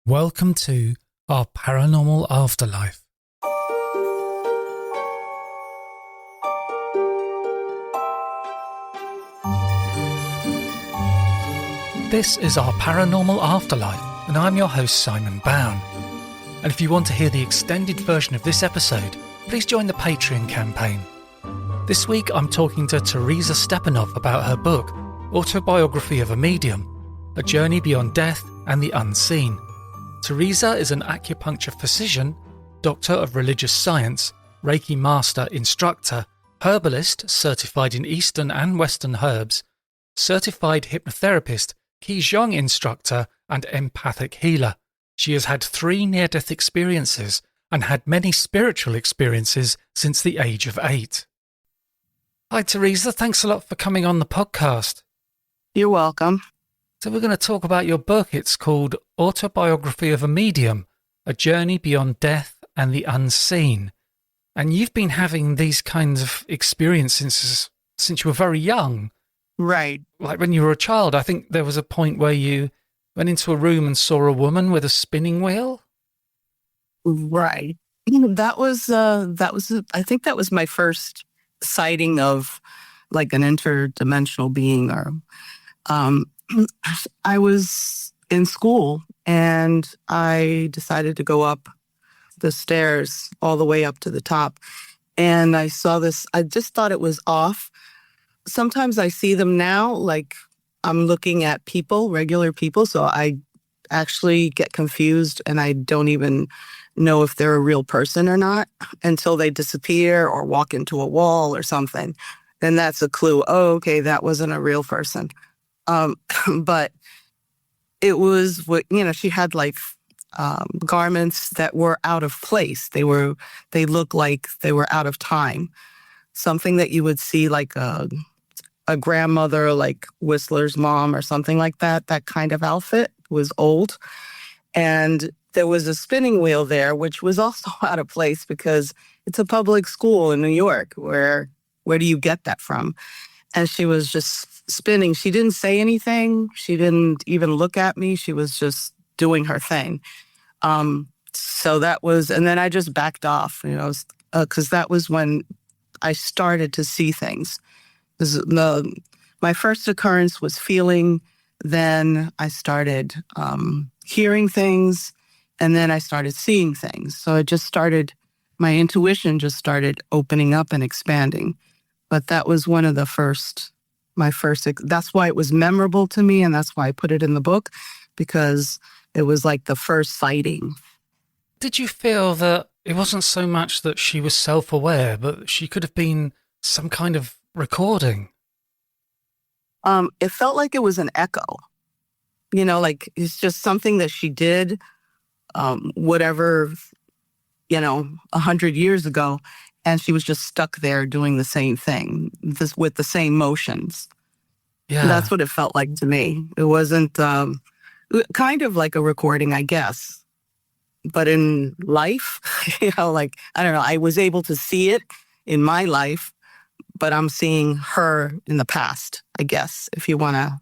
Welcome to our Paranormal Afterlife. This is our Paranormal Afterlife, and I'm your host Simon Bown. And if you want to hear the extended version of this episode, please join the Patreon campaign. This week I'm talking to Teresa Stepanov about her book, Autobiography of a Medium, A Journey Beyond Death and the Unseen. Teresa is an acupuncture physician, doctor of religious science, Reiki master instructor, herbalist certified in Eastern and Western herbs, certified hypnotherapist, Qigong instructor, and empathic healer. She has had 3 near-death experiences and had many spiritual experiences since the age of 8. Hi Teresa, thanks a lot for coming on the podcast. You're welcome. So we're going to talk about your book. It's called Autobiography of a Medium, A Journey Beyond Death and the Unseen. And you've been having these kinds of experiences since you were very young. Right. Like when you were a child, I think there was a point where you went into a room and saw a woman with a spinning wheel. Right. I think that was my first sighting of like an interdimensional being. Or I was in school and I decided to go up the stairs all the way up to the top. And I saw this, I just thought it was off. Sometimes I see them now, like I'm looking at people, regular people. So I actually get confused and I don't even know if they're a real person or not until they disappear or walk into a wall or something. Then that's a clue. Oh, okay, that wasn't a real person. But it was what, she had like garments that were out of place. They looked like they were out of time. Something that you would see like a grandmother, like Whistler's mom or something like that. That kind of outfit was old. And there was a spinning wheel there, which was also out of place because it's a public school in New York. Where do you get that from? And she was just spinning. She didn't say anything. She didn't even look at me. She was just doing her thing. So that was, and then I just backed off, because that was when I started to see things. My first occurrence was feeling, then I started hearing things, and then I started seeing things. So my intuition just started opening up and expanding. But that was one of that's why it was memorable to me, and that's why I put it in the book, because it was like the first sighting. Did you feel that it wasn't so much that she was self-aware, but she could have been some kind of recording? It felt like it was an echo, like it's just something that she did, whatever, 100 years ago, and she was just stuck there doing the same thing, with the same motions. Yeah. That's what it felt like to me. It wasn't kind of like a recording, I guess. But in life, I don't know, I was able to see it in my life, but I'm seeing her in the past, I guess, if you want to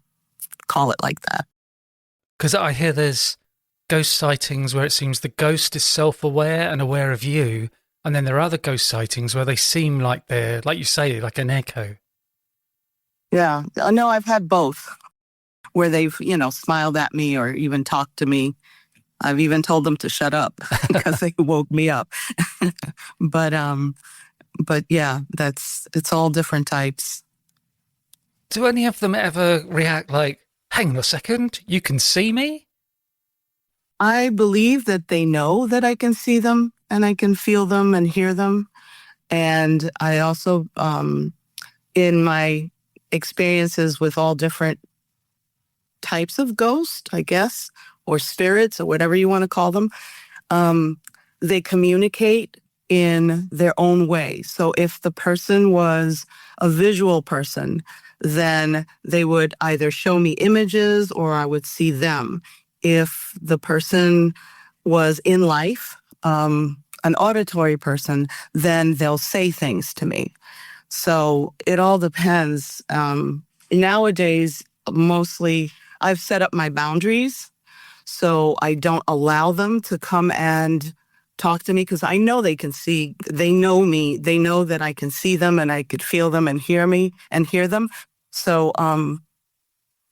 call it like that. Because I hear there's ghost sightings where it seems the ghost is self-aware and aware of you, and then there are other ghost sightings where they seem like they're, like you say, like an echo. Yeah. No, I've had both, where they've, smiled at me or even talked to me. I've even told them to shut up because they woke me up. But yeah, it's all different types. Do any of them ever react like, hang on a second, you can see me? I believe that they know that I can see them and I can feel them and hear them. And I also, in my experiences with all different types of ghosts, I guess, or spirits or whatever you want to call them, they communicate in their own way. So if the person was a visual person, then they would either show me images or I would see them. If the person was in life, an auditory person, then they'll say things to me. So it all depends. Nowadays, mostly I've set up my boundaries. So I don't allow them to come and talk to me because I know they can see, they know me, they know that I can see them and I could feel them and hear me and hear them. So,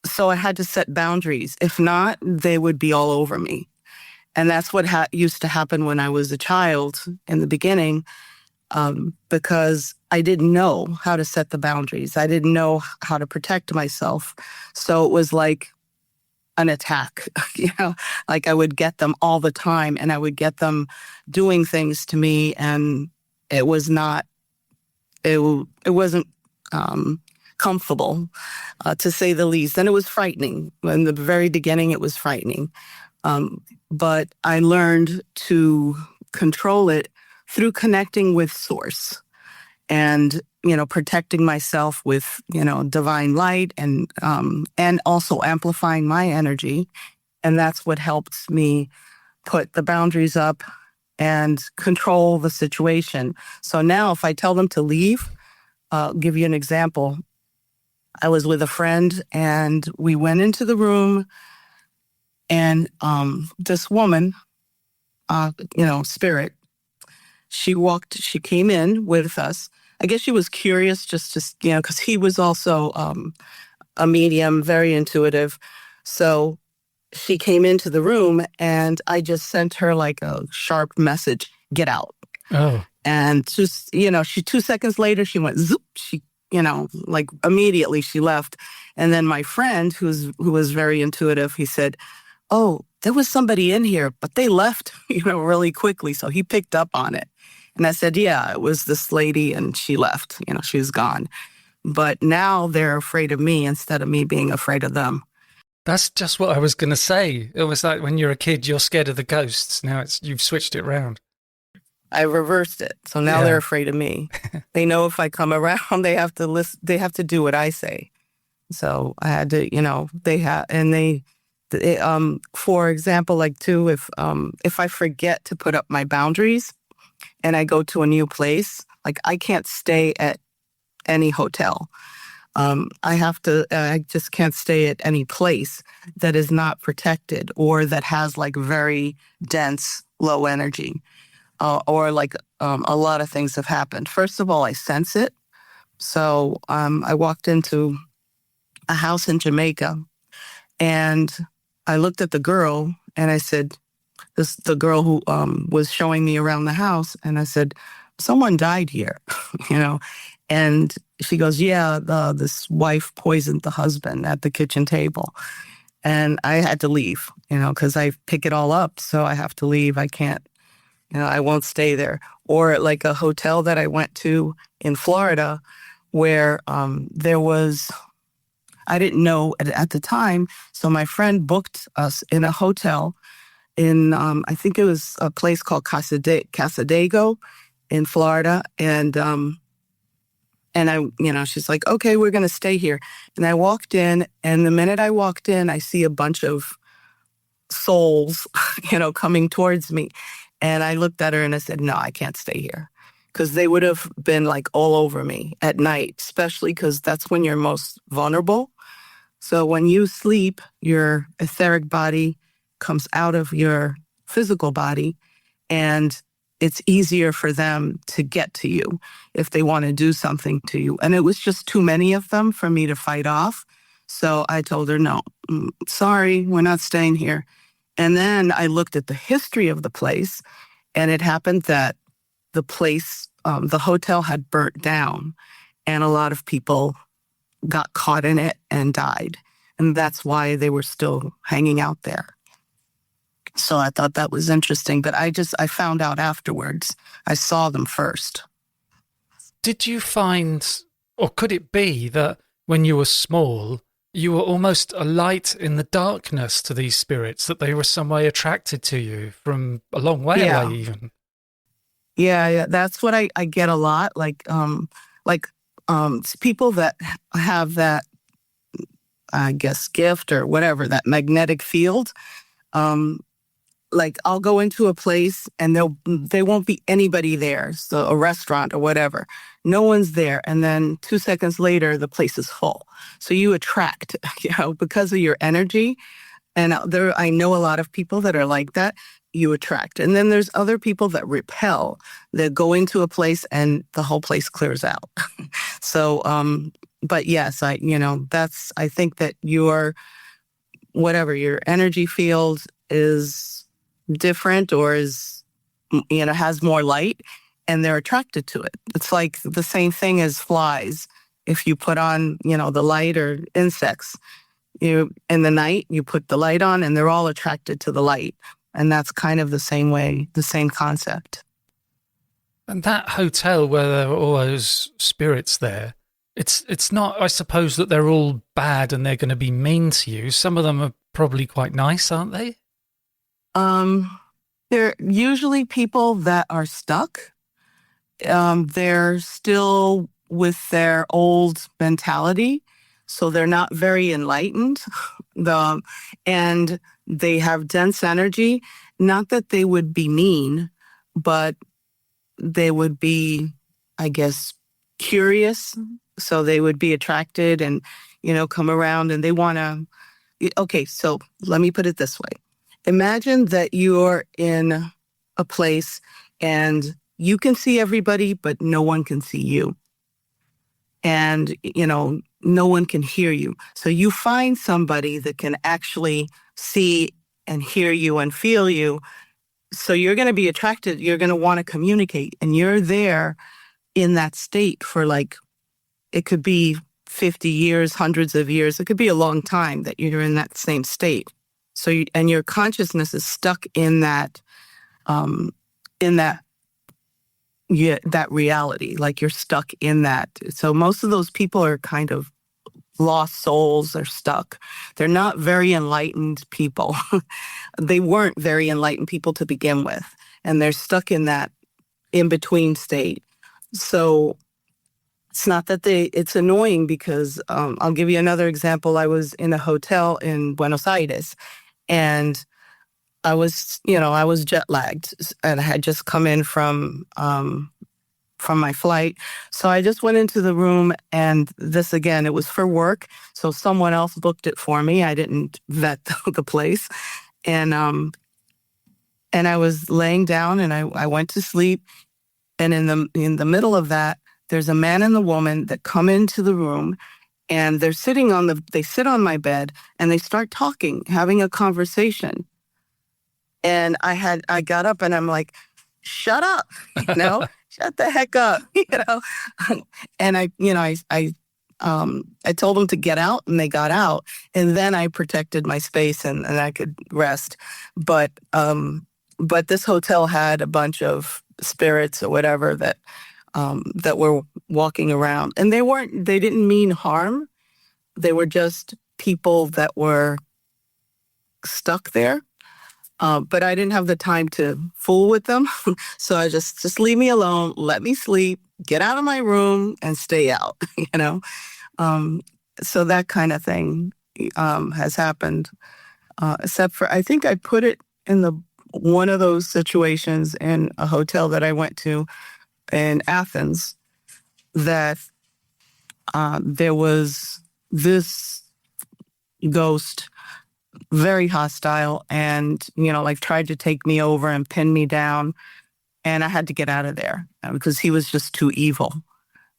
so I had to set boundaries. If not, they would be all over me. And that's what used to happen when I was a child in the beginning, because I didn't know how to set the boundaries. I didn't know how to protect myself. So it was like an attack, like I would get them all the time and I would get them doing things to me. And it was not, it wasn't comfortable, to say the least. And it was frightening. In the very beginning, it was frightening. But I learned to control it through connecting with source and, protecting myself with, divine light and also amplifying my energy. And that's what helped me put the boundaries up and control the situation. So now if I tell them to leave, I'll give you an example. I was with a friend and we went into the room and this woman, spirit, she came in with us. I guess she was curious just to, because he was also a medium, very intuitive. So she came into the room and I just sent her like a sharp message, get out. Oh. And just, she 2 seconds later, she went zoop, like immediately she left. And then my friend who was very intuitive, he said, oh, there was somebody in here, but they left, really quickly. So he picked up on it. And I said, yeah, it was this lady and she left, she was gone. But now they're afraid of me instead of me being afraid of them. That's just what I was going to say. It was like when you're a kid, you're scared of the ghosts. Now you've switched it around. I reversed it. So now they're afraid of me. They know if I come around, they have to listen, they have to do what I say. So I had to, for example, like too, if I forget to put up my boundaries and I go to a new place, like I can't stay at any hotel. I just can't stay at any place that is not protected or that has like very dense, low energy, or like a lot of things have happened. First of all, I sense it. So I walked into a house in Jamaica and I looked at the girl and I said, the girl who was showing me around the house, and I said, someone died here, And she goes, yeah, this wife poisoned the husband at the kitchen table. And I had to leave, because I pick it all up. So I have to leave. I can't, I won't stay there. Or like a hotel that I went to in Florida where there was, I didn't know at the time. So my friend booked us in a hotel in, I think it was a place called Casadego in Florida. And I, she's like, okay, we're going to stay here. And I walked in, and the minute I walked in, I see a bunch of souls, coming towards me. And I looked at her and I said, no, I can't stay here. Because they would have been like all over me at night, especially because that's when you're most vulnerable. So when you sleep, your etheric body comes out of your physical body, and it's easier for them to get to you if they want to do something to you. And it was just too many of them for me to fight off. So I told her, no, sorry, we're not staying here. And then I looked at the history of the place, and it happened that the place, the hotel had burnt down, and a lot of people got caught in it and died. And that's why they were still hanging out there. So I thought that was interesting, but I found out afterwards. I saw them first. Did you find, or could it be that when you were small, you were almost a light in the darkness to these spirits, that they were some way attracted to you from a long way away even? Yeah. That's what I get a lot. People that have that, I guess, gift or whatever, that magnetic field. Like I'll go into a place and there won't be anybody there. So a restaurant or whatever, no one's there. And then 2 seconds later, the place is full. So you attract, because of your energy. And I know a lot of people that are like that. You attract. And then there's other people that repel, that go into a place and the whole place clears out. So, but yes, I think that whatever your energy field is different or has more light, and they're attracted to it. It's like the same thing as flies. If you put on, the light, or insects, in the night, you put the light on and they're all attracted to the light. And that's kind of the same way, the same concept. And that hotel where there are all those spirits there, it's not, I suppose, that they're all bad and they're going to be mean to you. Some of them are probably quite nice, aren't they? They're usually people that are stuck. They're still with their old mentality, so they're not very enlightened. And they have dense energy. Not that they would be mean, but they would be, I guess, curious. So they would be attracted and, come around, and they want to. Okay, so let me put it this way. Imagine that you're in a place and you can see everybody, but no one can see you. And, no one can hear you. So you find somebody that can actually see and hear you and feel you. So you're going to be attracted. You're going to want to communicate. And you're there in that state for it could be 50 years, hundreds of years. It could be a long time that you're in that same state. So and your consciousness is stuck in that that reality, like you're stuck in that. So most of those people are kind of lost souls. They're stuck. They're not very enlightened people. They weren't very enlightened people to begin with, and they're stuck in that in-between state. So it's not that it's annoying, because I'll give you another example. I was in a hotel in Buenos Aires, and I was jet lagged, and I had just come in from my flight. So I just went into the room, and this, again, it was for work. So someone else booked it for me. I didn't vet the place. And I was laying down, and I went to sleep. And in the middle of that, there's a man and a woman that come into the room, and they sit on my bed, and they start talking, having a conversation. And I got up, and I'm like, shut up, shut the heck up, And I told them to get out, and they got out. And then I protected my space, and I could rest. But this hotel had a bunch of spirits or whatever that were walking around, and they didn't mean harm. They were just people that were stuck there. But I didn't have the time to fool with them. So I just leave me alone, let me sleep, get out of my room, and stay out, So that kind of thing has happened. Except for, I think I put it in one of those situations in a hotel that I went to in Athens, that there was this ghost, very hostile, and tried to take me over and pin me down, and I had to get out of there because he was just too evil.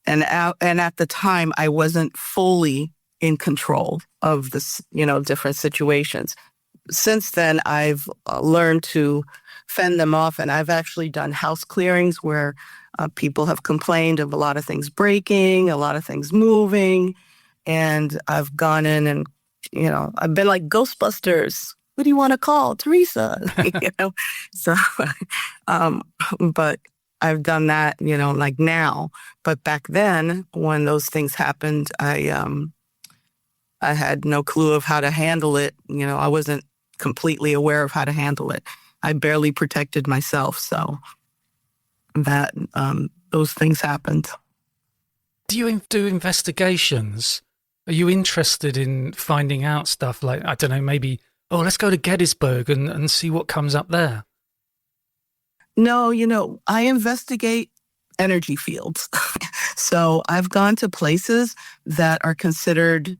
And at the time, I wasn't fully in control of this, different situations. Since then, I've learned to fend them off, and I've actually done house clearings where people have complained of a lot of things breaking, a lot of things moving, and I've gone in and I've been like Ghostbusters. What do you want to call Teresa? So, but I've done that, now. But back then, when those things happened, I had no clue of how to handle it. I wasn't completely aware of how to handle it. I barely protected myself. So that those things happened. Do you do investigations? Are you interested in finding out stuff like, I don't know, maybe, let's go to Gettysburg and see what comes up there? No, I investigate energy fields. So I've gone to places that are considered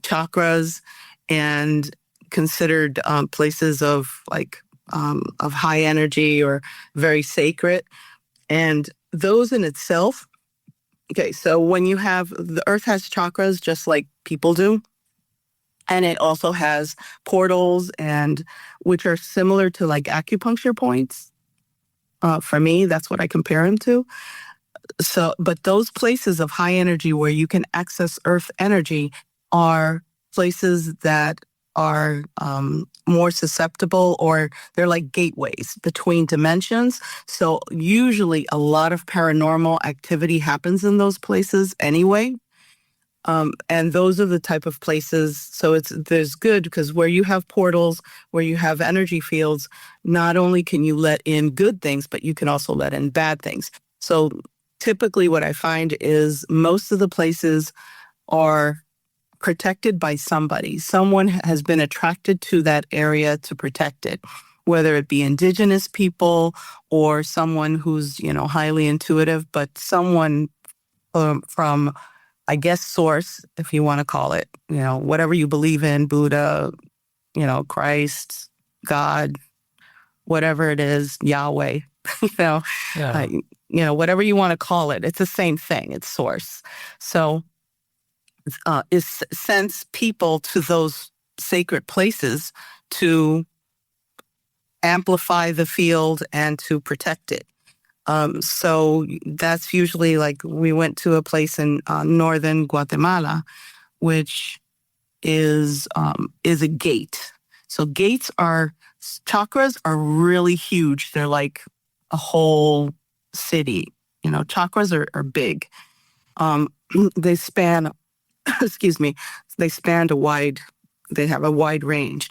chakras and considered places of high energy or very sacred. And those in itself, okay, so when you have, the earth has chakras just like people do. And it also has portals, and which are similar to like acupuncture points. For me, that's what I compare them to. So, but those places of high energy where you can access earth energy are places that are more susceptible, or they're like gateways between dimensions. So usually a lot of paranormal activity happens in those places anyway. And those are the type of places. So there's good, because where you have portals, where you have energy fields, not only can you let in good things, but you can also let in bad things. So typically what I find is most of the places are protected by somebody. Someone has been attracted to that area to protect it, whether it be indigenous people or someone who's, highly intuitive, but someone from, I guess, source, if you want to call it, whatever you believe in, Buddha, Christ, God, whatever it is, Yahweh, Yeah. Whatever you want to call it, it's the same thing. It's source. So it sends people to those sacred places to amplify the field and to protect it. So that's usually like, we went to a place in northern Guatemala, which is a gate. So chakras are really huge. They're like a whole city. Chakras are big. They span, excuse me, they have a wide range.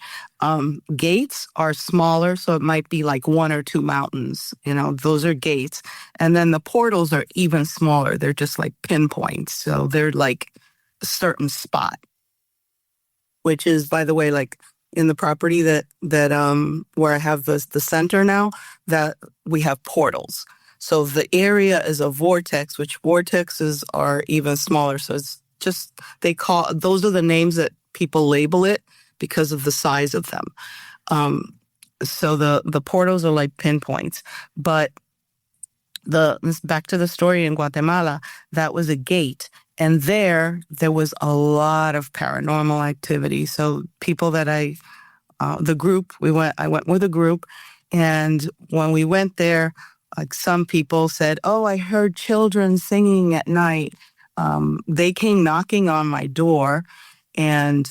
Gates are smaller, so it might be like one or two mountains. Those are gates. And then the portals are even smaller. They're just like pinpoints. So they're like a certain spot, which is, by the way, like in the property that where I have the center now, that we have portals. So the area is a vortex, which vortexes are even smaller. So it's just, those are the names that people label it because of the size of them. So the portals are like pinpoints. But back to the story in Guatemala, that was a gate. And there was a lot of paranormal activity. So people that I went with a group. And when we went there, like, some people said, "Oh, I heard children singing at night." They came knocking on my door, and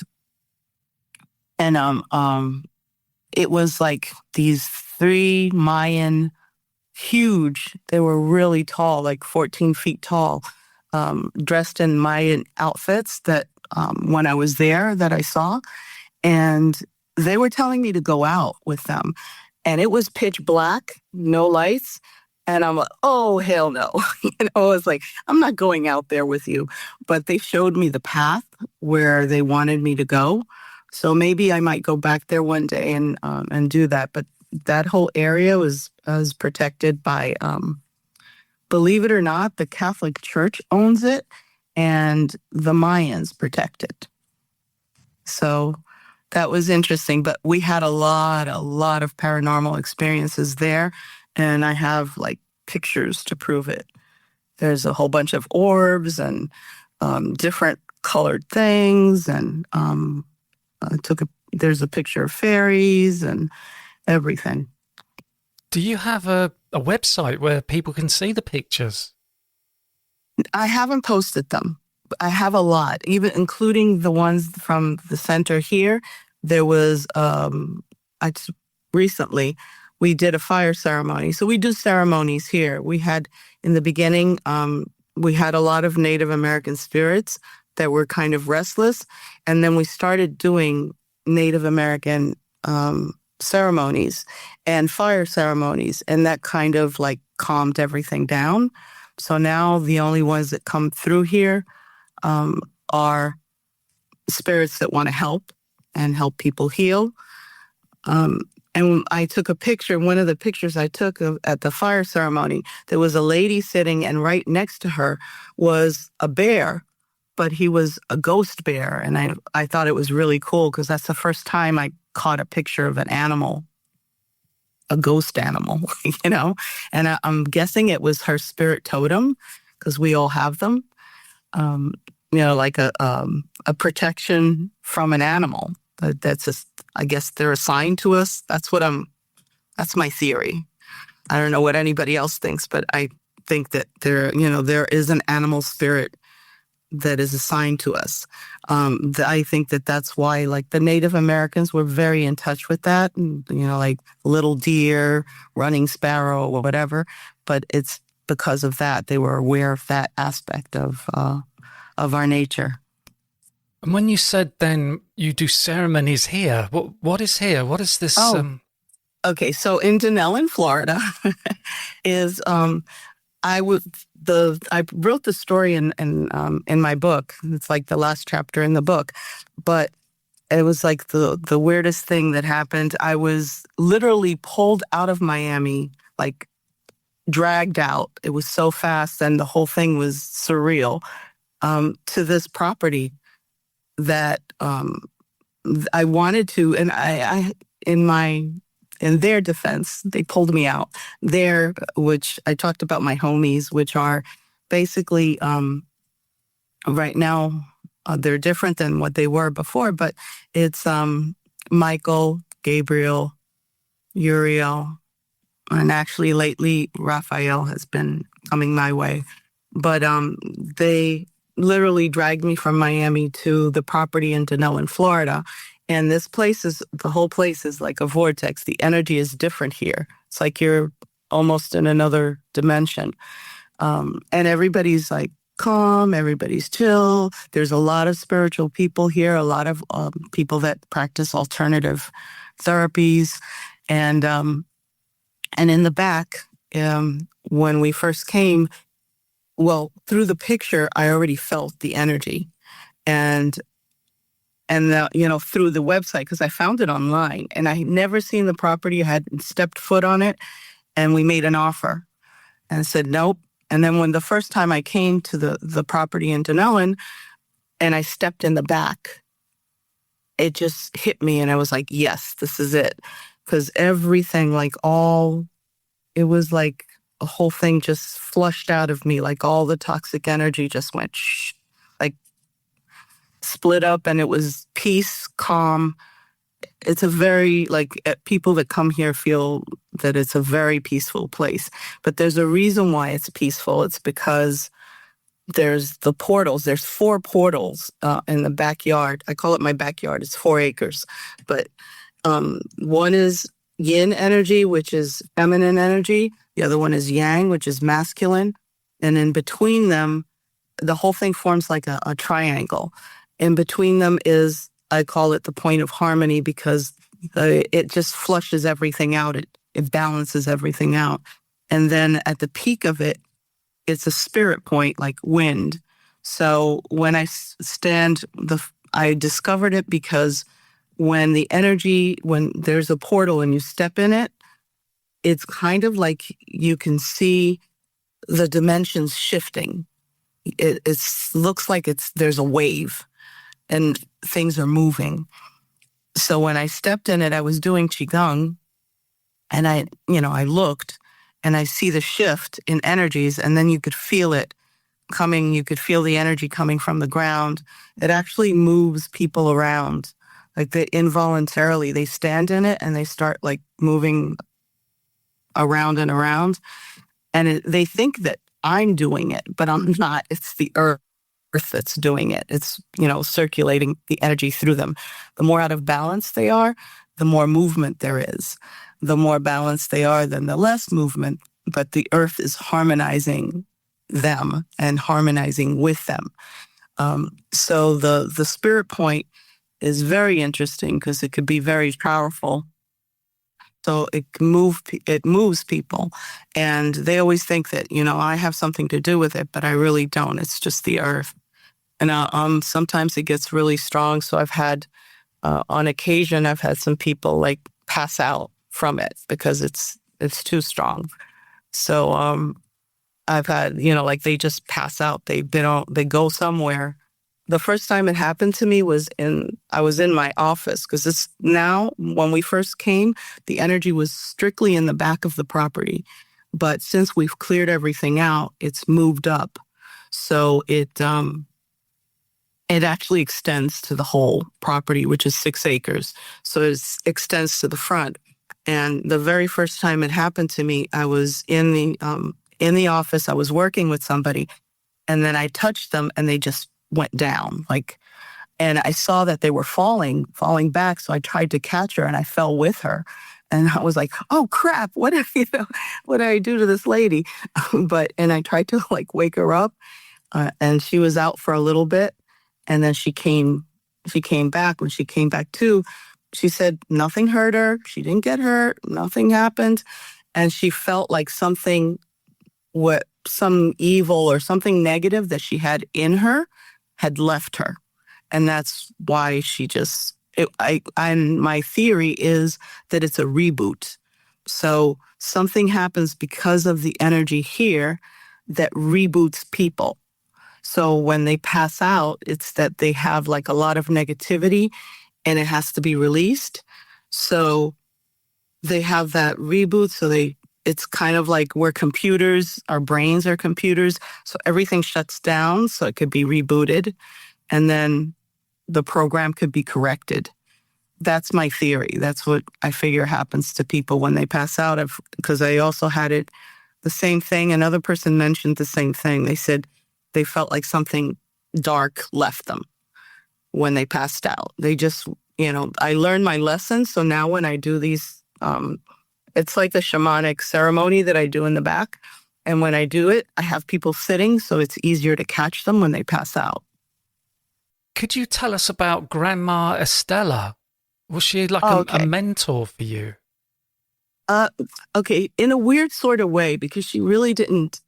it was like these 3 Mayan, huge. They were really tall, like 14 feet tall, dressed in Mayan outfits that when I was there that I saw, and they were telling me to go out with them. And it was pitch black, no lights. And I'm like, oh, hell no. I was like, I'm not going out there with you. But they showed me the path where they wanted me to go. So maybe I might go back there one day and do that. But that whole area was protected by, believe it or not, the Catholic Church owns it, and the Mayans protect it. So that was interesting. But we had a lot of paranormal experiences there, and I have like pictures to prove it. There's a whole bunch of orbs and different colored things, and there's a picture of fairies and everything. Do you have a website where people can see the pictures? I haven't posted them. I have a lot, even including the ones from the center here. There was, recently, we did a fire ceremony. So we do ceremonies here. We had, in the beginning, we had a lot of Native American spirits that were kind of restless. And then we started doing Native American ceremonies and fire ceremonies. And that kind of like calmed everything down. So now the only ones that come through here are spirits that want to help and help people heal. And I took a picture. One of the pictures I took at the fire ceremony, there was a lady sitting, and right next to her was a bear, but he was a ghost bear. And I thought it was really cool, because that's the first time I caught a picture of an animal, a ghost animal, and I'm guessing it was her spirit totem, because we all have them, um, like a protection from an animal. That's just, I guess they're assigned to us. That's my theory. I don't know what anybody else thinks, but I think that there is an animal spirit that is assigned to us. I think that that's why, like, the Native Americans were very in touch with that, and, like little deer, running sparrow, or whatever. But it's because of that they were aware of that aspect of our nature. And when you said then you do ceremonies here, what is here? What is this? Oh, okay. So in Denellen, Florida, is I wrote the story in my book. It's like the last chapter in the book, but it was like the weirdest thing that happened. I was literally pulled out of Miami, like dragged out. It was so fast, and the whole thing was surreal, to this property that I wanted to, and I in their defense, they pulled me out there, which I talked about my homies, which are basically, right now, they're different than what they were before, but it's Michael, Gabriel, Uriel, and actually lately Raphael has been coming my way. But they literally dragged me from Miami to the property in Denellen, Florida. And the whole place is like a vortex. The energy is different here. It's like you're almost in another dimension. And everybody's like calm, everybody's chill. There's a lot of spiritual people here, a lot of people that practice alternative therapies. And in the back, when we first came, well, through the picture, I already felt the energy. And through the website, because I found it online, and I had never seen the property. I hadn't stepped foot on it, and we made an offer and said nope. And then when the first time I came to the property in Denellen, and I stepped in the back, it just hit me, and I was like, yes, this is it. Because everything, it was like a whole thing just flushed out of me, like all the toxic energy just went shh, like split up, and it was peace, calm. It's a very, people that come here feel that it's a very peaceful place. But there's a reason why it's peaceful. It's because there's the portals. There's 4 portals in the backyard. I call it my backyard. It's 4 acres. But one is yin energy, which is feminine energy. The other one is yang, which is masculine. And in between them, the whole thing forms like a triangle. In between them is, I call it the point of harmony, because it just flushes everything out. It balances everything out. And then at the peak of it, it's a spirit point, like wind. So when I I discovered it because when there's a portal and you step in it, it's kind of like you can see the dimensions shifting. It looks like there's a wave and things are moving. So when I stepped in it, I was doing Qigong, and I looked, and I see the shift in energies, and then you could feel it coming. You could feel the energy coming from the ground. It actually moves people around. Like involuntarily, they stand in it and they start like moving around and around. And they think that I'm doing it, but I'm not. It's the earth that's doing it. It's, circulating the energy through them. The more out of balance they are, the more movement there is. The more balanced they are, then the less movement. But the earth is harmonizing them and harmonizing with them. So the spirit point is very interesting because it could be very powerful. So it moves people. And they always think that, I have something to do with it, but I really don't. It's just the earth. And sometimes it gets really strong. So I've had, on occasion, I've had some people like pass out from it because it's too strong. So I've had, they just pass out. They go somewhere The first time it happened to me was I was in my office, because it's now, when we first came, the energy was strictly in the back of the property. But since we've cleared everything out, it's moved up. So it actually extends to the whole property, which is 6 acres. So it extends to the front. And the very first time it happened to me, I was in the office, I was working with somebody, and then I touched them and they just went down. And I saw that they were falling back. So I tried to catch her and I fell with her. And I was like, oh crap, what did I do to this lady? And I tried to wake her up, and she was out for a little bit. And then she came back. When she came back too, she said nothing hurt her. She didn't get hurt. Nothing happened. And she felt like some evil or something negative that she had in her had left her. And that's why my theory is that it's a reboot. So something happens because of the energy here that reboots people. So when they pass out, it's that they have a lot of negativity and it has to be released. So they have that reboot. So it's kind of like we're computers, our brains are computers. So everything shuts down so it could be rebooted. And then the program could be corrected. That's my theory. That's what I figure happens to people when they pass out. Because I also had the same thing. Another person mentioned the same thing. They said they felt like something dark left them when they passed out. They just, I learned my lesson. So now when I do these, it's like the shamanic ceremony that I do in the back. And when I do it, I have people sitting, so it's easier to catch them when they pass out. Could you tell us about Grandma Estella? Was she a mentor for you? Okay, in a weird sort of way, because she really didn't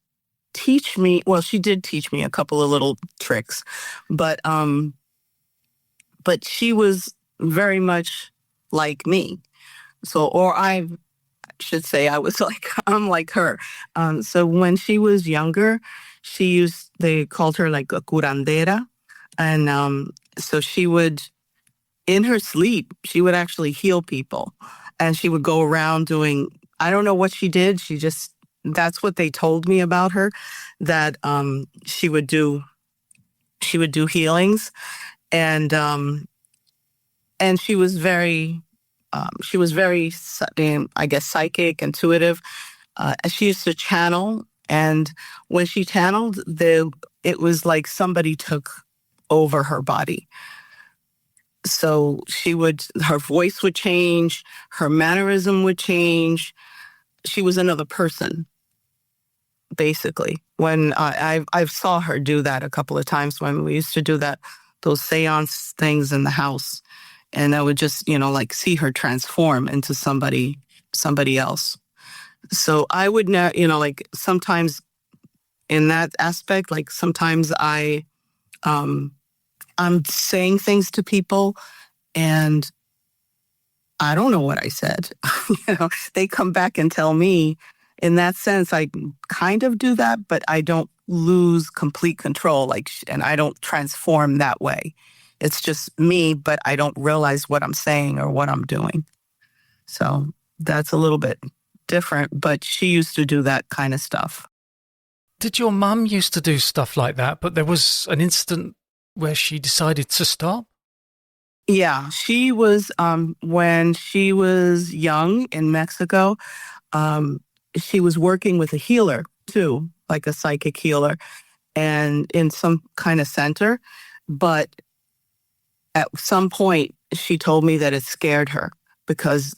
teach me. Well, she did teach me a couple of little tricks, but she was very much like me. So, or I should say I was I'm like her. So when she was younger, they called her a curandera. And so she would, in her sleep, she would actually heal people. And she would go around doing, I don't know what she did. That's what they told me about her, that she would do healings. And she was very, I guess, psychic, intuitive. She used to channel. And when she channeled, it was like somebody took over her body. So her voice would change, her mannerism would change. She was another person, basically. When I saw her do that a couple of times when we used to do those seance things in the house. And I would just, see her transform into somebody else. So I would not, sometimes in that aspect, sometimes I'm saying things to people and I don't know what I said. They come back and tell me. In that sense, I kind of do that, but I don't lose complete control, and I don't transform that way. It's just me, but I don't realize what I'm saying or what I'm doing. So that's a little bit different, but she used to do that kind of stuff. Did your mum used to do stuff like that, but there was an instant where she decided to stop? Yeah, she was, when she was young in Mexico, she was working with a healer too, like a psychic healer, and in some kind of center. But at some point, she told me that it scared her because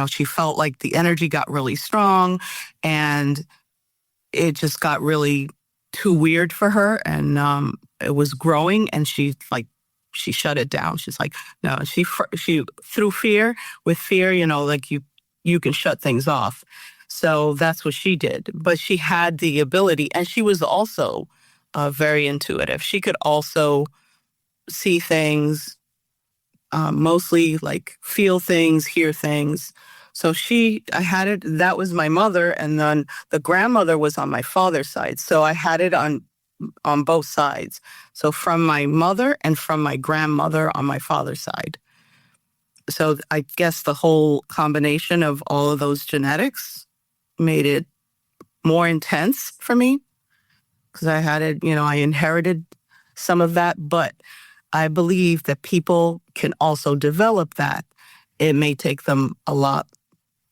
she felt like the energy got really strong and it just got really too weird for her. And it was growing and she shut it down. She's like, no, she through fear, with fear, you can shut things off. So that's what she did. But she had the ability, and she was also very intuitive. She could also see things, mostly feel things, hear things. So I had it, that was my mother. And then the grandmother was on my father's side. So I had it on on both sides. So from my mother and from my grandmother on my father's side. So I guess the whole combination of all of those genetics made it more intense for me because I had it, I inherited some of that, but I believe that people can also develop that. It may take them a lot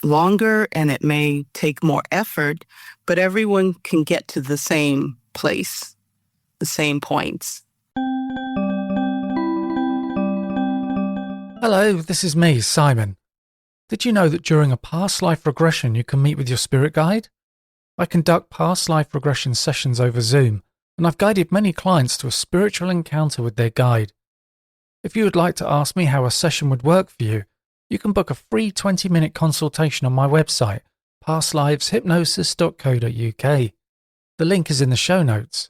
longer and it may take more effort, but everyone can get to the same place, the same points. Hello, this is me, Simon. Did you know that during a past life regression you can meet with your spirit guide? I conduct past life regression sessions over Zoom, and I've guided many clients to a spiritual encounter with their guide. If you would like to ask me how a session would work for you, you can book a free 20-minute consultation on my website, pastliveshypnosis.co.uk. The link is in the show notes.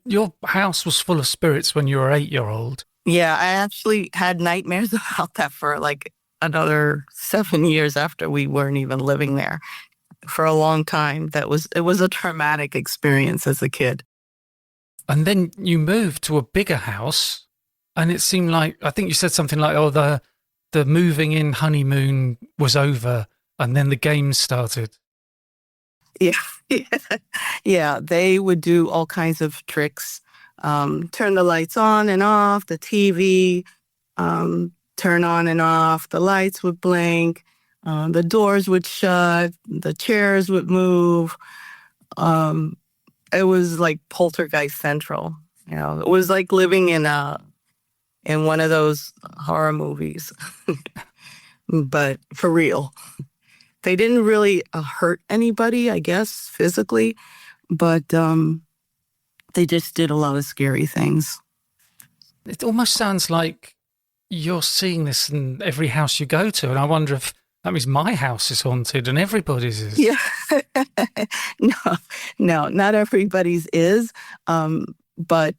Your house was full of spirits when you were 8-year-old. Yeah, I actually had nightmares about that for like another 7 years after we weren't even living there for a long time. It was a traumatic experience as a kid. And then you moved to a bigger house, and it seemed like, I think you said something like, oh, the moving in honeymoon was over, and then the games started. Yeah. Yeah, they would do all kinds of tricks. Turn the lights on and off, the TV, turn on and off, the lights would blink, the doors would shut, the chairs would move. It was like Poltergeist Central. It was like living in one of those horror movies, but for real. They didn't really hurt anybody, I guess, physically, but they just did a lot of scary things. It almost sounds like you're seeing this in every house you go to, and I wonder if that means my house is haunted and everybody's is. Yeah. No, not everybody's is. But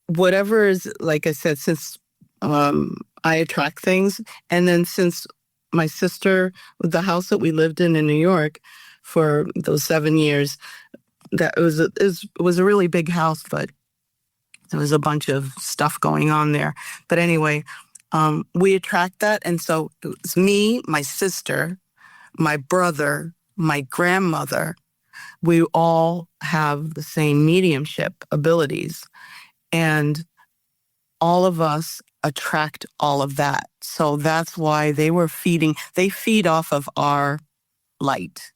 whatever is, like I said, since I attract things, and then since my sister, the house that we lived in New York for those 7 years, that it was a really big house, but there was a bunch of stuff going on there. But anyway, we attract that. And so it was me, my sister, my brother, my grandmother. We all have the same mediumship abilities. And all of us attract all of that. So that's why they feed off of our light,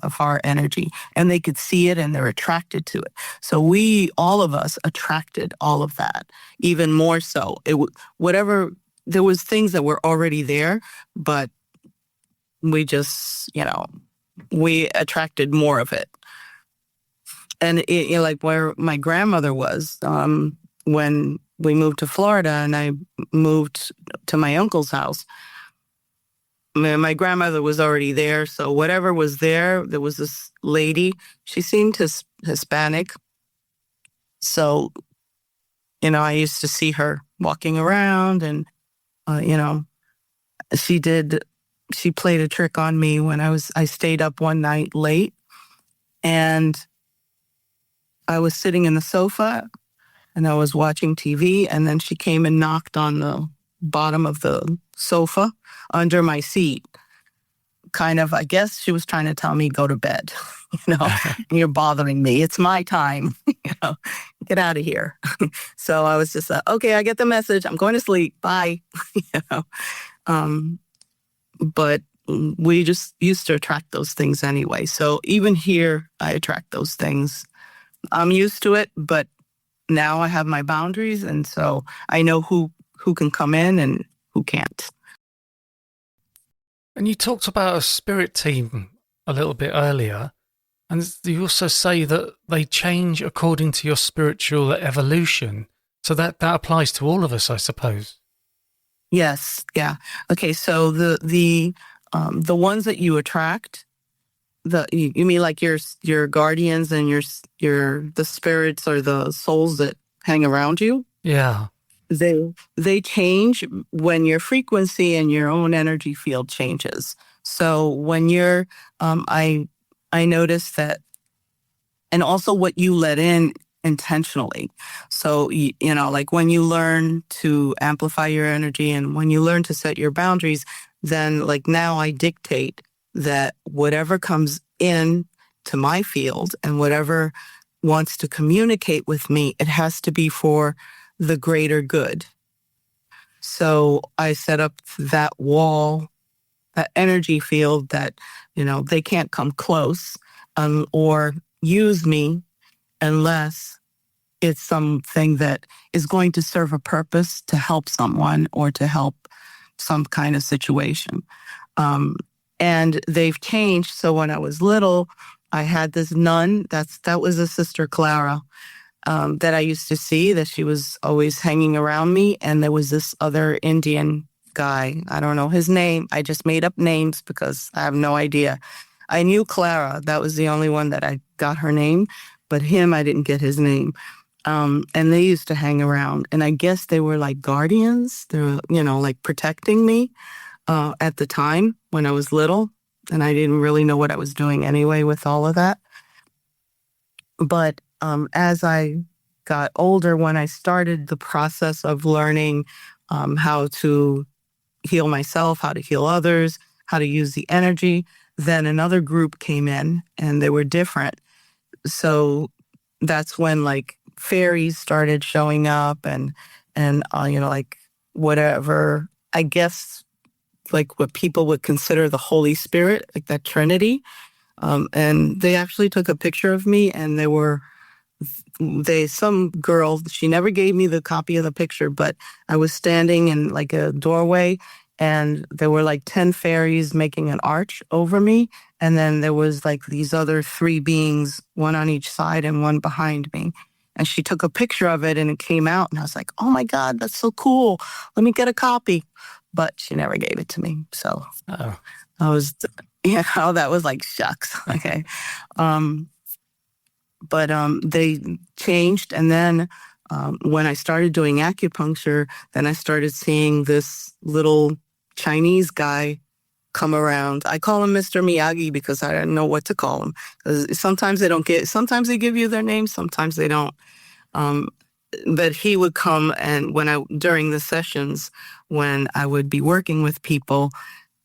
of our energy, and they could see it and they're attracted to it. So all of us attracted all of that, even more so. There was things that were already there, but we just, we attracted more of it. And like where my grandmother was, when we moved to Florida and I moved to my uncle's house, my grandmother was already there. So whatever was there was this lady. She seemed Hispanic. So, I used to see her walking around and, she played a trick on me when I stayed up one night late and I was sitting in the sofa and I was watching TV, and then she came and knocked on the bottom of the sofa under my seat. Kind of, I guess she was trying to tell me, go to bed, you're bothering me. It's my time, get out of here. So I was just okay, I get the message. I'm going to sleep. Bye. But we just used to attract those things anyway. So even here, I attract those things. I'm used to it, but now I have my boundaries, and so I know who can come in and who can't. And you talked about a spirit team a little bit earlier, and you also say that they change according to your spiritual evolution. So that applies to all of us, I suppose. Yes, yeah. Okay, so the ones that you attract, you mean like your guardians and the spirits or the souls that hang around you? Yeah. They change when your frequency and your own energy field changes. So when I I noticed that, and also what you let in intentionally. So, like when you learn to amplify your energy and when you learn to set your boundaries, then like now I dictate that whatever comes in to my field and whatever wants to communicate with me, it has to be for the greater good. So I set up that wall, that energy field that, they can't come close or use me unless it's something that is going to serve a purpose to help someone or to help some kind of situation. And they've changed. So when I was little, I had this nun, that was a Sister Clara, that I used to see, that she was always hanging around me. And there was this other Indian guy. I don't know his name. I just made up names because I have no idea. I knew Clara. That was the only one that I got her name, but him, I didn't get his name. And they used to hang around. And I guess they were like guardians. They were, like protecting me at the time when I was little. And I didn't really know what I was doing anyway with all of that. But as I got older, when I started the process of learning how to heal myself, how to heal others, how to use the energy, then another group came in and they were different. So that's when like fairies started showing up and like whatever, I guess, like what people would consider the Holy Spirit, like that Trinity. And they actually took a picture of me, and some girl, she never gave me the copy of the picture, but I was standing in like a doorway and there were like 10 fairies making an arch over me. And then there was like these other 3 beings, one on each side and one behind me. And she took a picture of it and it came out and I was like, oh my God, that's so cool. Let me get a copy. But she never gave it to me. So I was, that was like, shucks. Okay. But they changed. And then when I started doing acupuncture, then I started seeing this little Chinese guy come around. I call him Mr. Miyagi because I don't know what to call him. Sometimes they give you their name, sometimes they don't. But he would come, and during the sessions, when I would be working with people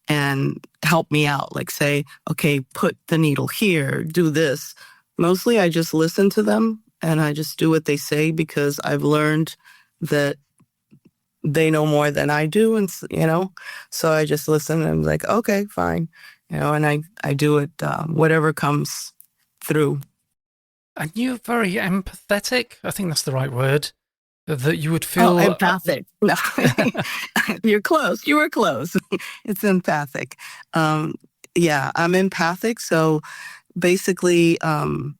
and help me out, like say, okay, put the needle here, do this. Mostly I just listen to them and I just do what they say because I've learned that they know more than I do. And, so I just listen and I'm like, okay, fine. And I do it, whatever comes through. And you're very empathetic. I think that's the right word. That you would feel... Oh, empathic. No, you're close. You were close. It's empathic. Yeah, I'm empathic. So basically, I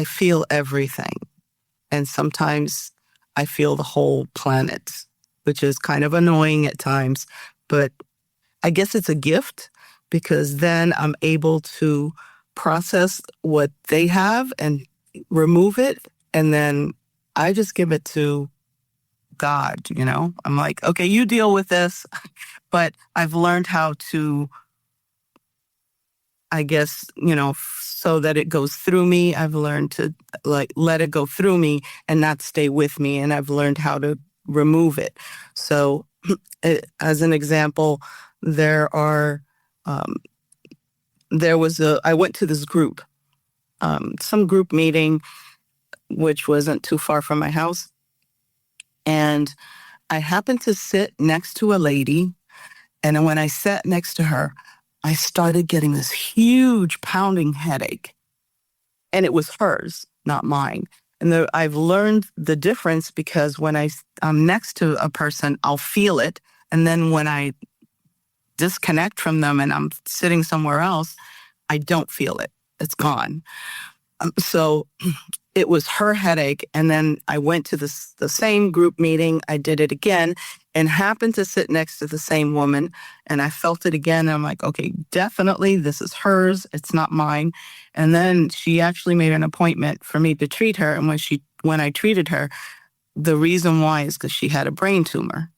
feel everything. And sometimes I feel the whole planet, which is kind of annoying at times. But I guess it's a gift because then I'm able to process what they have and remove it. And then I just give it to God, I'm like, okay, you deal with this. But I've learned how to, I guess, so that it goes through me. I've learned to like let it go through me and not stay with me. And I've learned how to remove it. So as an example, I went to this group, some group meeting, which wasn't too far from my house. And I happened to sit next to a lady. And when I sat next to her, I started getting this huge pounding headache. And it was hers, not mine. And I've learned the difference because when I'm next to a person, I'll feel it. And then when I disconnect from them and I'm sitting somewhere else, I don't feel it. It's gone. So it was her headache. And then I went to the same group meeting. I did it again and happened to sit next to the same woman. And I felt it again. And I'm like, okay, definitely this is hers. It's not mine. And then she actually made an appointment for me to treat her. And when I treated her, the reason why is because she had a brain tumor.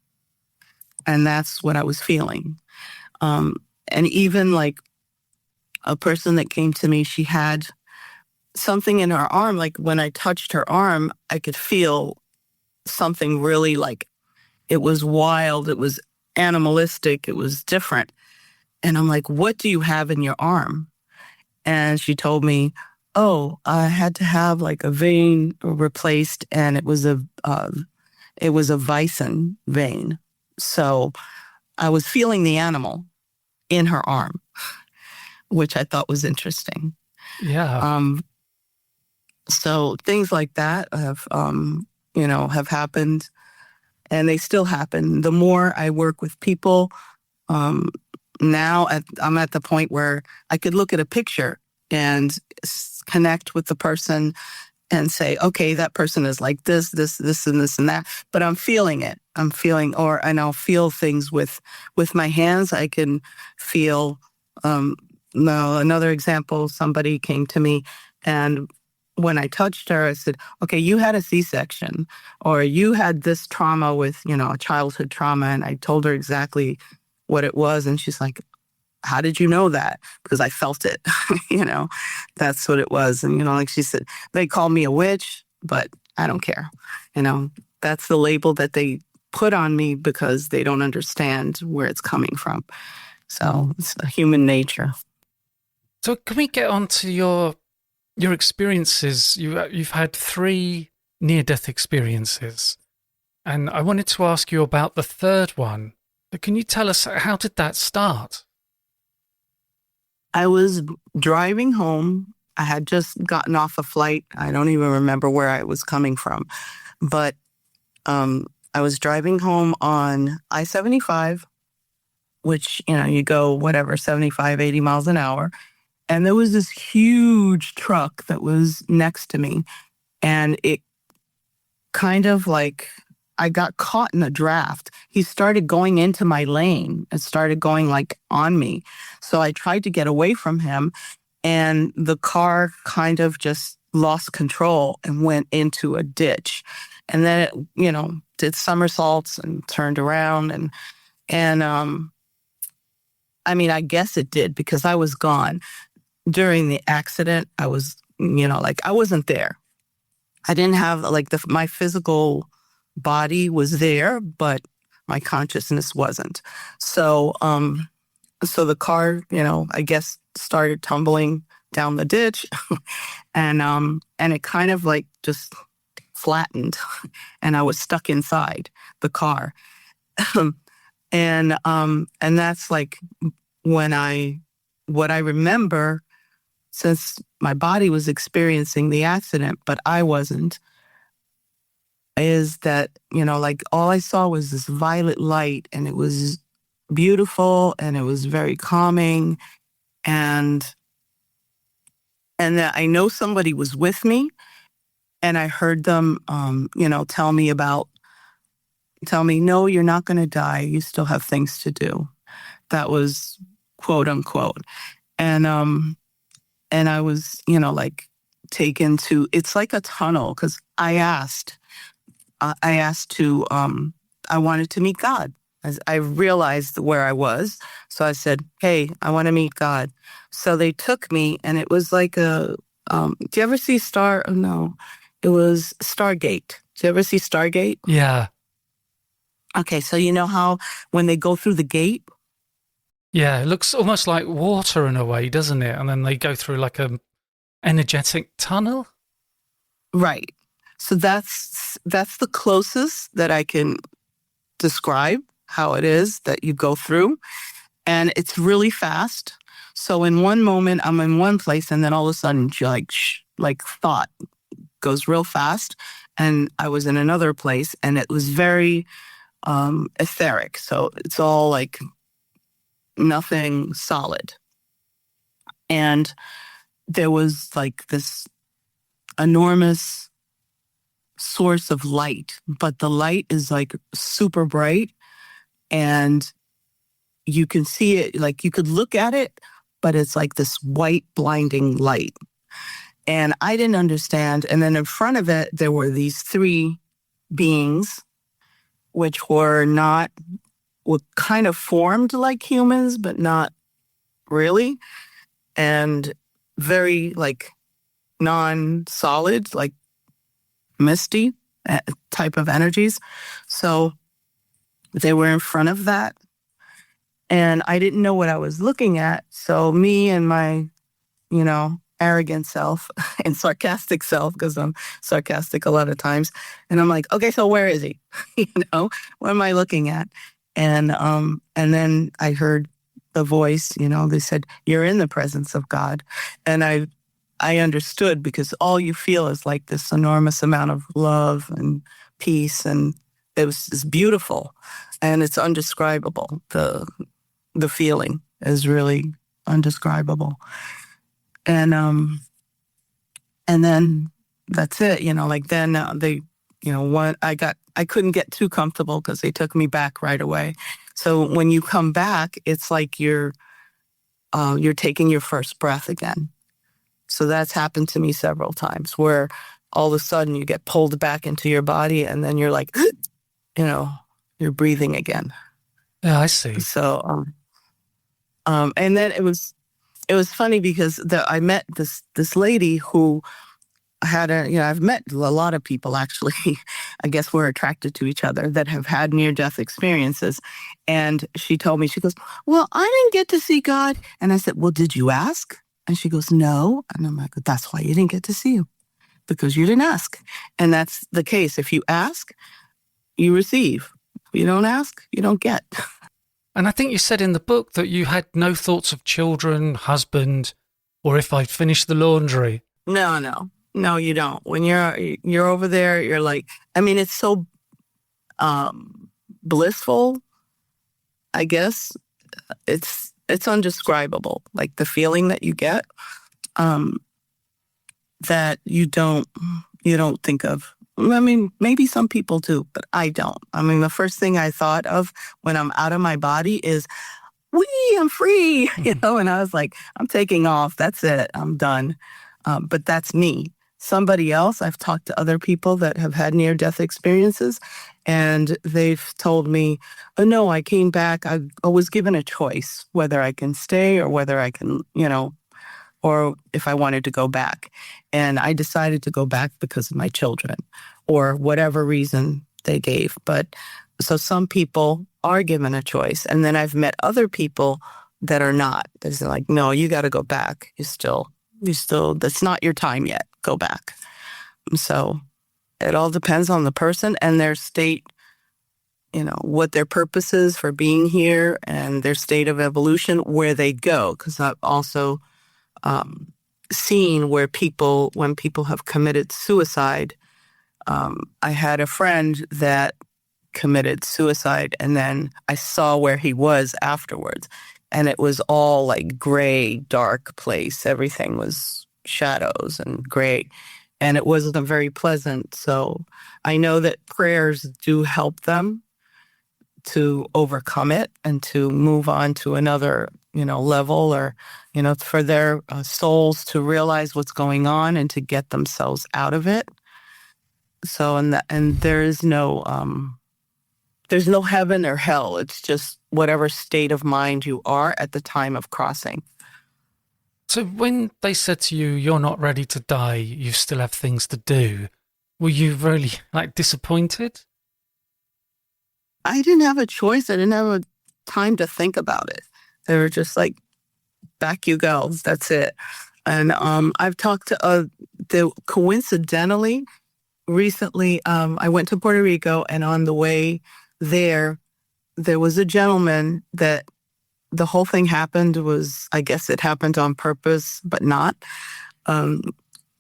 And that's what I was feeling. And even like a person that came to me, she had something in her arm. Like when I touched her arm, I could feel something really like it was wild. It was animalistic. It was different. And I'm like, what do you have in your arm? And she told me, oh, I had to have like a vein replaced, and it was a bison vein. So I was feeling the animal in her arm, which I thought was interesting. Yeah. So things like that have happened, and they still happen. The more I work with people, I'm at the point where I could look at a picture and connect with the person and say, okay, that person is like this, and this, and that. But I'm feeling it. And I'll feel things with my hands. I can feel. No, another example. Somebody came to me, and when I touched her, I said, okay, you had a C-section, or you had this trauma with, a childhood trauma. And I told her exactly what it was. And she's like, how did you know that? Because I felt it, that's what it was. And, like she said, they call me a witch, but I don't care. That's the label that they put on me because they don't understand where it's coming from. So it's human nature. So can we get on to your experiences? You've had 3 near-death experiences, and I wanted to ask you about the third one. Can you tell us, how did that start? I was driving home. I had just gotten off a flight. I don't even remember where I was coming from, but I was driving home on I-75, which, you go whatever, 75, 80 miles an hour. And there was this huge truck that was next to me. And it kind of like, I got caught in a draft. He started going into my lane and started going like on me. So I tried to get away from him, and the car kind of just lost control and went into a ditch. And then it, did somersaults and turned around. And I mean, I guess it did because I was gone. During the accident, I was, I wasn't there. I didn't have my physical body was there, but my consciousness wasn't. So, so the car, I guess started tumbling down the ditch, and it kind of like just flattened, and I was stuck inside the car, and that's like what I remember, since my body was experiencing the accident, but I wasn't, is that, all I saw was this violet light, and it was beautiful, and it was very calming. And that I know somebody was with me, and I heard them, tell me, no, you're not going to die. You still have things to do. That was quote unquote. And I was, taken to, it's like a tunnel, because I wanted to meet God. As I realized where I was. So I said, hey, I want to meet God. So they took me, and it was like do you ever see No, it was Stargate. Do you ever see Stargate? Yeah. Okay, so you know how when they go through the gate? Yeah, it looks almost like water in a way, doesn't it? And then they go through like a energetic tunnel. Right. So that's the closest that I can describe how it is that you go through. And it's really fast. So in one moment, I'm in one place, and then all of a sudden, thought goes real fast. And I was in another place, and it was very etheric. So it's all like nothing solid. And there was like this enormous source of light, but the light is like super bright, and you can see it, like you could look at it, but it's like this white blinding light. And I didn't understand. And then in front of it, there were these 3 beings, which were kind of formed like humans, but not really. and very like non-solid, like misty type of energies. So they were in front of that, and I didn't know what I was looking at. So me and my, arrogant self and sarcastic self, because I'm sarcastic a lot of times, and I'm like, okay, so where is he? What am I looking at? And then I heard the voice. They said, "You're in the presence of God," and I understood, because all you feel is like this enormous amount of love and peace, and it's beautiful, and it's undescribable. The feeling is really undescribable. And then that's it. Like then they, I couldn't get too comfortable because they took me back right away. So when you come back, it's like you're taking your first breath again. So that's happened to me several times, where all of a sudden you get pulled back into your body, and then you're like, you're breathing again. Yeah, I see. So, and then it was funny because I met this lady who had I've met a lot of people, actually. I guess we're attracted to each other, that have had near-death experiences. And she told me, she goes, "Well, I didn't get to see God." And I said, "Well, did you ask?" And she goes, "No." And I'm like, "That's why you didn't get to see him, because you didn't ask." And that's the case. If you ask, you receive. If you don't ask, you don't get. And I think you said in the book that you had no thoughts of children, husband, or if I'd finished the laundry. No, you don't. When you're over there, you're like, it's so blissful, I guess. It's undescribable, like the feeling that you get, that you don't think of. Maybe some people do, but I don't. The first thing I thought of when I'm out of my body is, I'm free, and I was like, I'm taking off. That's it. I'm done. But that's me. Somebody else, I've talked to other people that have had near-death experiences, and they've told me, "Oh, no, I came back. I was given a choice whether I can stay or whether I can, or if I wanted to go back. And I decided to go back because of my children, or whatever reason they gave." But so some people are given a choice. And then I've met other people that are not. They're like, "No, you got to go back. You still, that's not your time yet. Go back." So it all depends on the person and their state, what their purpose is for being here, and their state of evolution, where they go. Because I've also seen when people have committed suicide. I had a friend that committed suicide, and then I saw where he was afterwards, and it was all like gray, dark place. Everything was shadows and gray, and it wasn't very pleasant. So I know that prayers do help them to overcome it and to move on to another, level, or, for their souls to realize what's going on and to get themselves out of it. So, and there's no heaven or hell. It's just whatever state of mind you are at the time of crossing. So when they said to you, "You're not ready to die, you still have things to do," were you really disappointed? I didn't have a choice. I didn't have a time to think about it. They were just like, "Back you go. That's it." And I've talked to coincidentally, recently, I went to Puerto Rico, and on the way there was a gentleman that the whole thing happened was, I guess it happened on purpose, but not.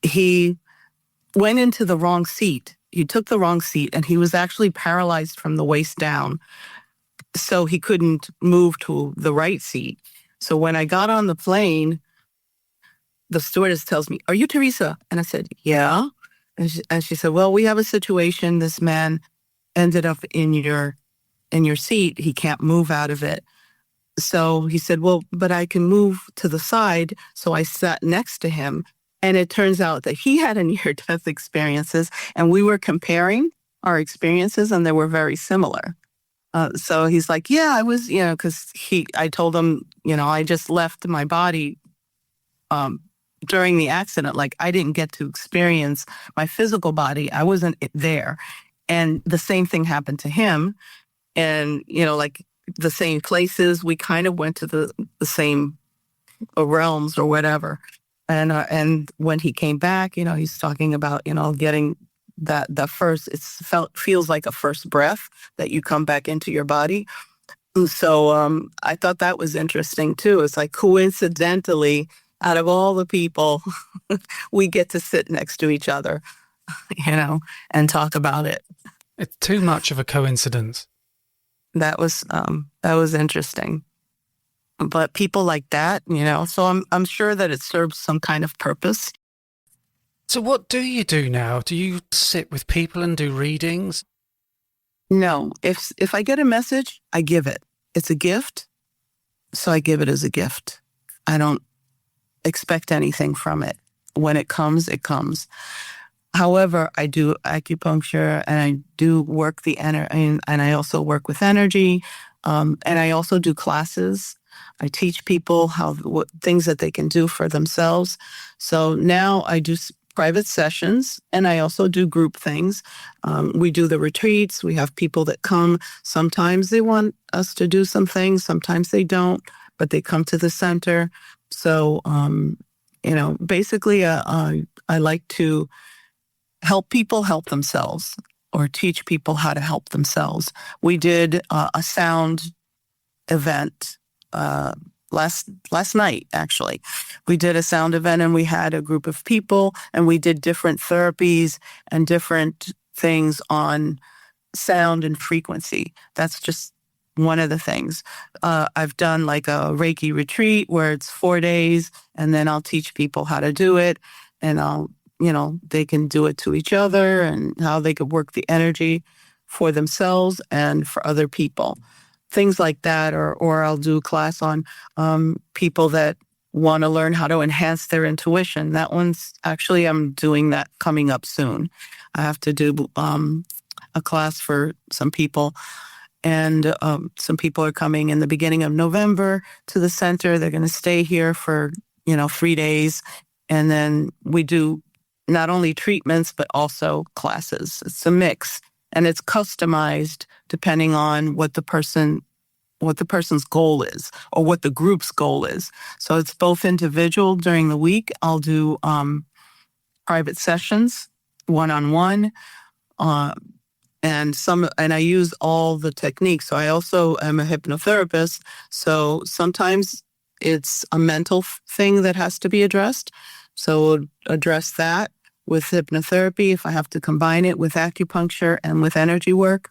He went into the wrong seat. He took the wrong seat, and he was actually paralyzed from the waist down. So he couldn't move to the right seat. So when I got on the plane, the stewardess tells me, "Are you Teresa?" And I said, "Yeah." And she said, "Well, we have a situation. This man ended up in your seat. He can't move out of it." So he said, "Well, but I can move to the side." So I sat next to him, and it turns out that he had a near-death experiences, and we were comparing our experiences, and they were very similar. So he's like, "Yeah, I was, because I told him, I just left my body during the accident, like I didn't get to experience my physical body. I wasn't there. And the same thing happened to him. And, like the same places, we kind of went to the same realms or whatever. And when he came back, he's talking about, getting that first, feels like a first breath that you come back into your body. So I thought that was interesting too. It's like coincidentally, out of all the people, we get to sit next to each other, and talk about it. It's too much of a coincidence. That was interesting. But people like that, so I'm sure that it serves some kind of purpose. So what do you do now? Do you sit with people and do readings? No, if I get a message, I give it. It's a gift, so I give it as a gift. I don't expect anything from it. When it comes, it comes. However, I do acupuncture and I do work the energy, and I also work with energy, and I also do classes. I teach people what things that they can do for themselves. So now I do private sessions, and I also do group things. We do the retreats. We have people that come. Sometimes they want us to do some things. Sometimes they don't, but they come to the center. So, basically, I like to help people help themselves, or teach people how to help themselves. We did a sound event last night, actually. We did a sound event, and we had a group of people, and we did different therapies and different things on sound and frequency. That's just one of the things. I've done like a Reiki retreat where it's 4 days, and then I'll teach people how to do it, and they can do it to each other, and how they could work the energy for themselves and for other people. Things like that, or I'll do a class on people that want to learn how to enhance their intuition. That one's actually, I'm doing that coming up soon. I have to do a class for some people, and some people are coming in the beginning of November to the center. They're going to stay here for 3 days, and then we do not only treatments but also classes. It's a mix. And it's customized depending on what the person's goal is, or what the group's goal is. So it's both individual during the week. I'll do private sessions, one-on-one, and I use all the techniques. So I also am a hypnotherapist. So sometimes it's a mental thing that has to be addressed. So we'll address that with hypnotherapy if I have to combine it with acupuncture and with energy work.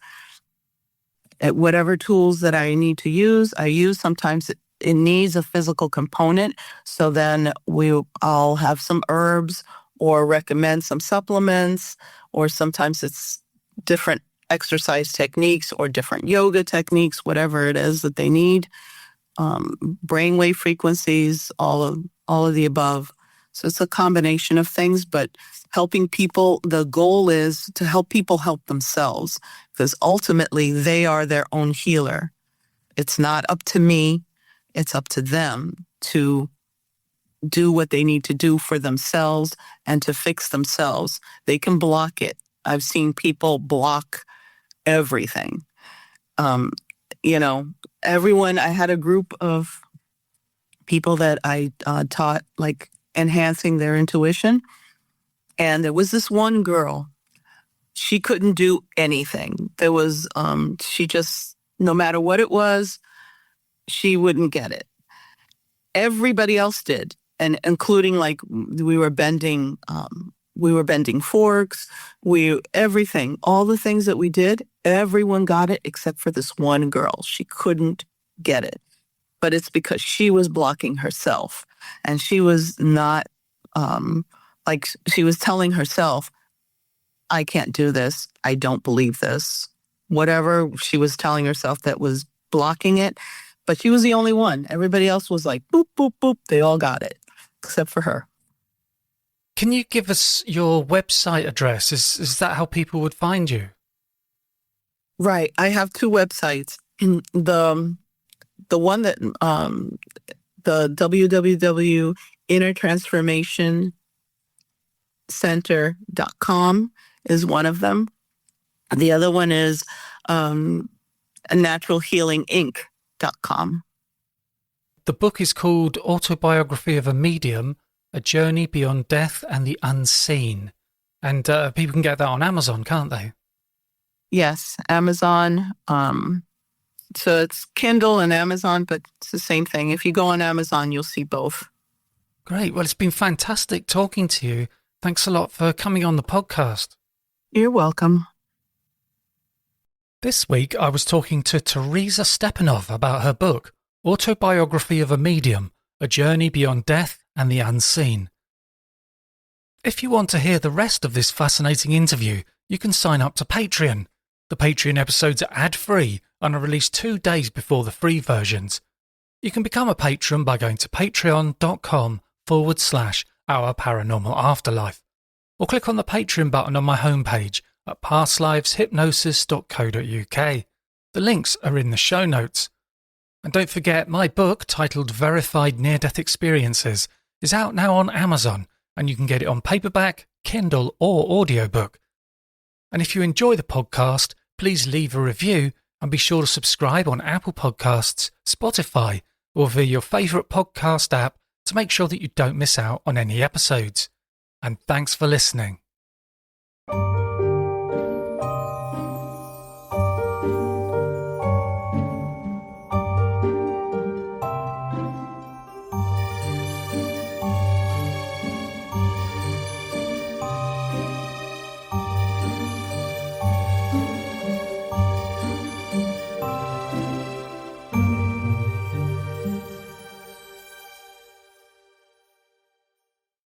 At whatever tools that I need to use, I use. Sometimes it needs a physical component. So then I'll have some herbs or recommend some supplements, or sometimes it's different exercise techniques or different yoga techniques, whatever it is that they need. Brainwave frequencies, all of the above. So it's a combination of things, but helping people, the goal is to help people help themselves, because ultimately they are their own healer. It's not up to me. It's up to them to do what they need to do for themselves and to fix themselves. They can block it. I've seen people block everything. Everyone, I had a group of people that I taught like enhancing their intuition. And there was this one girl, she couldn't do anything. There was, she just, no matter what it was, she wouldn't get it. Everybody else did. And including like we were bending forks, everything, all the things that we did, everyone got it except for this one girl. She couldn't get it. But it's because she was blocking herself, and she was not, she was telling herself, I can't do this. I don't believe this. Whatever she was telling herself that was blocking it. But she was the only one. Everybody else was like, boop, boop, boop. They all got it, except for her. Can you give us your website address? Is that how people would find you? Right. I have 2 websites. The one that The www.innertransformationcenter.com is one of them. The other one is naturalhealinginc.com. The book is called Autobiography of a Medium, A Journey Beyond Death and the Unseen. And people can get that on Amazon, can't they? Yes, Amazon. So it's Kindle and Amazon, but it's the same thing. If you go on Amazon, you'll see both. Great. Well, it's been fantastic talking to you. Thanks a lot for coming on the podcast. You're welcome. This week, I was talking to Teresa Stepanov about her book, Autobiography of a Medium, A Journey Beyond Death and the Unseen. If you want to hear the rest of this fascinating interview, you can sign up to Patreon. The Patreon episodes are ad-free and are released 2 days before the free versions. You can become a patron by going to patreon.com/Our Paranormal Afterlife, or click on the Patreon button on my homepage at pastliveshypnosis.co.uk. The links are in the show notes. And don't forget, my book, titled Verified Near-Death Experiences, is out now on Amazon, and you can get it on paperback, Kindle, or audiobook. And if you enjoy the podcast, please leave a review and be sure to subscribe on Apple Podcasts, Spotify, or via your favourite podcast app to make sure that you don't miss out on any episodes. And thanks for listening.